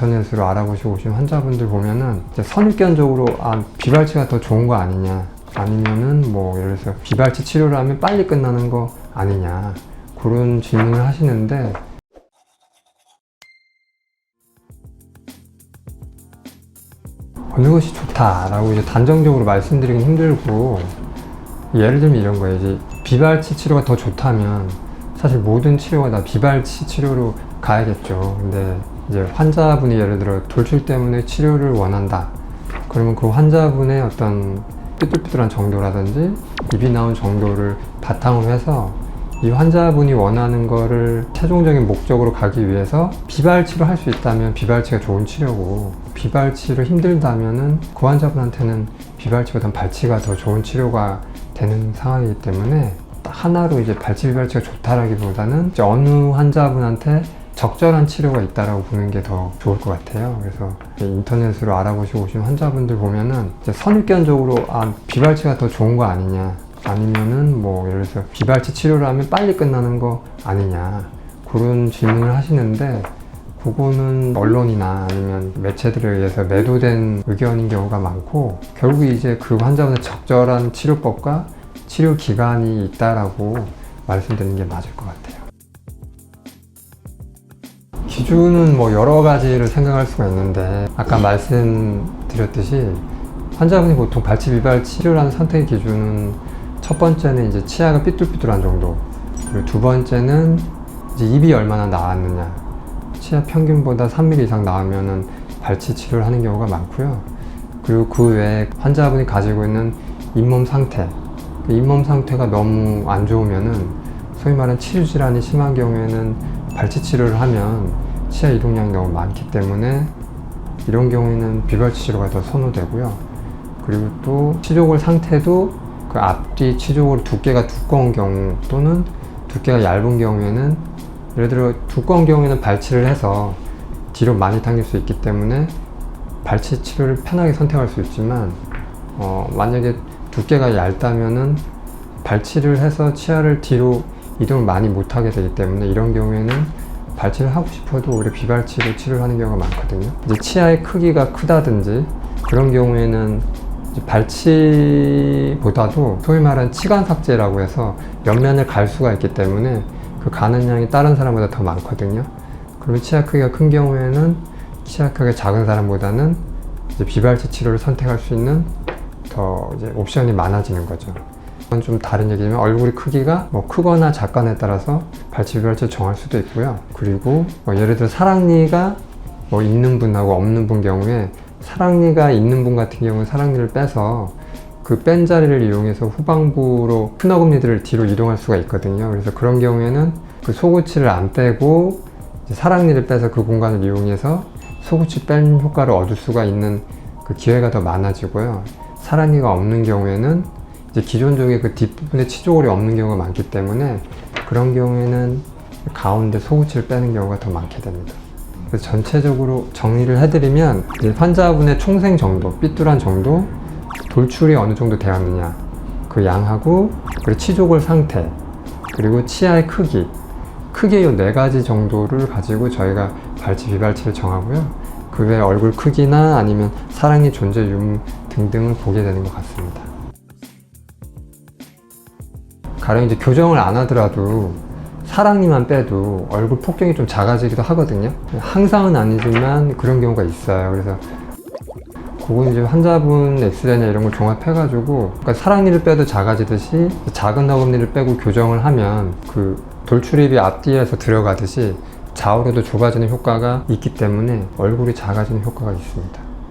인터넷으로 알아보시고 오신 환자분들 보면은 이제 선입견적으로 비발치가 더 좋은 거 아니냐, 아니면은 뭐 예를 들어서 비발치 치료를 하면 빨리 끝나는 거 아니냐, 그런 질문을 하시는데, 어느 것이 좋다라고 이제 단정적으로 말씀드리긴 힘들고, 예를 들면 이런 거예요. 이제 비발치 치료가 더 좋다면 사실 모든 치료가 다 비발치 치료로 가야겠죠. 근데 이제 환자분이 예를 들어 돌출 때문에 치료를 원한다. 그러면 그 환자분의 어떤 삐뚤삐뚤한 정도라든지 입이 나온 정도를 바탕으로 해서 이 환자분이 원하는 거를 최종적인 목적으로 가기 위해서 비발치로 할 수 있다면 비발치가 좋은 치료고, 비발치를 힘들다면은 그 환자분한테는 비발치보단 발치가 더 좋은 치료가 되는 상황이기 때문에 하나로 이제 발치 비발치가 좋다라기보다는 이제 어느 환자분한테 적절한 치료가 있다라고 보는 게 더 좋을 것 같아요. 그래서 인터넷으로 알아보시고 오신 환자분들 보면은 이제 선입견적으로 비발치가 더 좋은 거 아니냐, 아니면은 뭐 예를 들어서 비발치 치료를 하면 빨리 끝나는 거 아니냐, 그런 질문을 하시는데, 그거는 언론이나 아니면 매체들에 의해서 매도된 의견인 경우가 많고, 결국 이제 그 환자분의 적절한 치료법과 치료 기간이 있다라고 말씀드리는 게 맞을 것 같아요. 기준은 뭐 여러 가지를 생각할 수가 있는데, 아까 말씀드렸듯이 환자분이 보통 발치 비발치 치료를 하는 선택의 기준은 첫 번째는 이제 치아가 삐뚤삐뚤한 정도, 그리고 두 번째는 이제 입이 얼마나 나왔느냐, 치아 평균보다 3mm 이상 나오면은 발치 치료를 하는 경우가 많고요. 그리고 그 외에 환자분이 가지고 있는 잇몸 상태, 그 잇몸 상태가 너무 안 좋으면은 소위 말하는 치주 질환이 심한 경우에는 발치 치료를 하면 치아 이동량이 너무 많기 때문에 이런 경우에는 비발치 치료가 더 선호되고요. 그리고 또 치조골 상태도 그 앞뒤 치조골 두께가 두꺼운 경우 또는 두께가 얇은 경우에는, 예를 들어 두꺼운 경우에는 발치를 해서 뒤로 많이 당길 수 있기 때문에 발치 치료를 편하게 선택할 수 있지만, 만약에 두께가 얇다면은 발치를 해서 치아를 뒤로 이동을 많이 못하게 되기 때문에 이런 경우에는 발치를 하고 싶어도 오히려 비발치로 치료를 하는 경우가 많거든요. 이제 치아의 크기가 크다든지 그런 경우에는 이제 발치보다도 소위 말하는 치관 삭제라고 해서 옆면을 갈 수가 있기 때문에 그 가는 양이 다른 사람보다 더 많거든요. 그러면 치아 크기가 큰 경우에는 치아 크기가 작은 사람보다는 이제 비발치 치료를 선택할 수 있는 더 이제 옵션이 많아지는 거죠. 이건 좀 다른 얘기지만 얼굴의 크기가 뭐 크거나 작거나에 따라서 발치 비발치를 정할 수도 있고요. 그리고 예를 들어 사랑니가 뭐 있는 분하고 없는 분 경우에, 사랑니가 있는 분 같은 경우는 사랑니를 빼서 그 뺀 자리를 이용해서 후방부로 큰 어금니들을 뒤로 이동할 수가 있거든요. 그래서 그런 경우에는 그 속우치를 안 빼고 이제 사랑니를 빼서 그 공간을 이용해서 속우치 뺀 효과를 얻을 수가 있는 그 기회가 더 많아지고요. 사랑니가 없는 경우에는 이제 기존적인 그 뒷부분에 치조골이 없는 경우가 많기 때문에 그런 경우에는 가운데 속우치를 빼는 경우가 더 많게 됩니다. 그래서 전체적으로 정리를 해드리면, 이제 환자분의 총생 정도, 삐뚤한 정도, 돌출이 어느 정도 되었느냐, 그 양하고, 그리고 치조골 상태, 그리고 치아의 크기, 크게 이 4가지 정도를 가지고 저희가 발치 비발치를 정하고요. 그 외에 얼굴 크기나 아니면 사랑니 존재 유무 등등을 보게 되는 것 같습니다. 가령 이제 교정을 안 하더라도 사랑니만 빼도 얼굴 폭경이 좀 작아지기도 하거든요. 항상은 아니지만 그런 경우가 있어요. 그래서 그건 이제 환자분 엑스레이나 이런 걸 종합해가지고, 그러니까 사랑니를 빼도 작아지듯이 작은 어금니를 빼고 교정을 하면 그 돌출입이 앞뒤에서 들어가듯이 좌우로도 좁아지는 효과가 있기 때문에 얼굴이 작아지는 효과가 있습니다.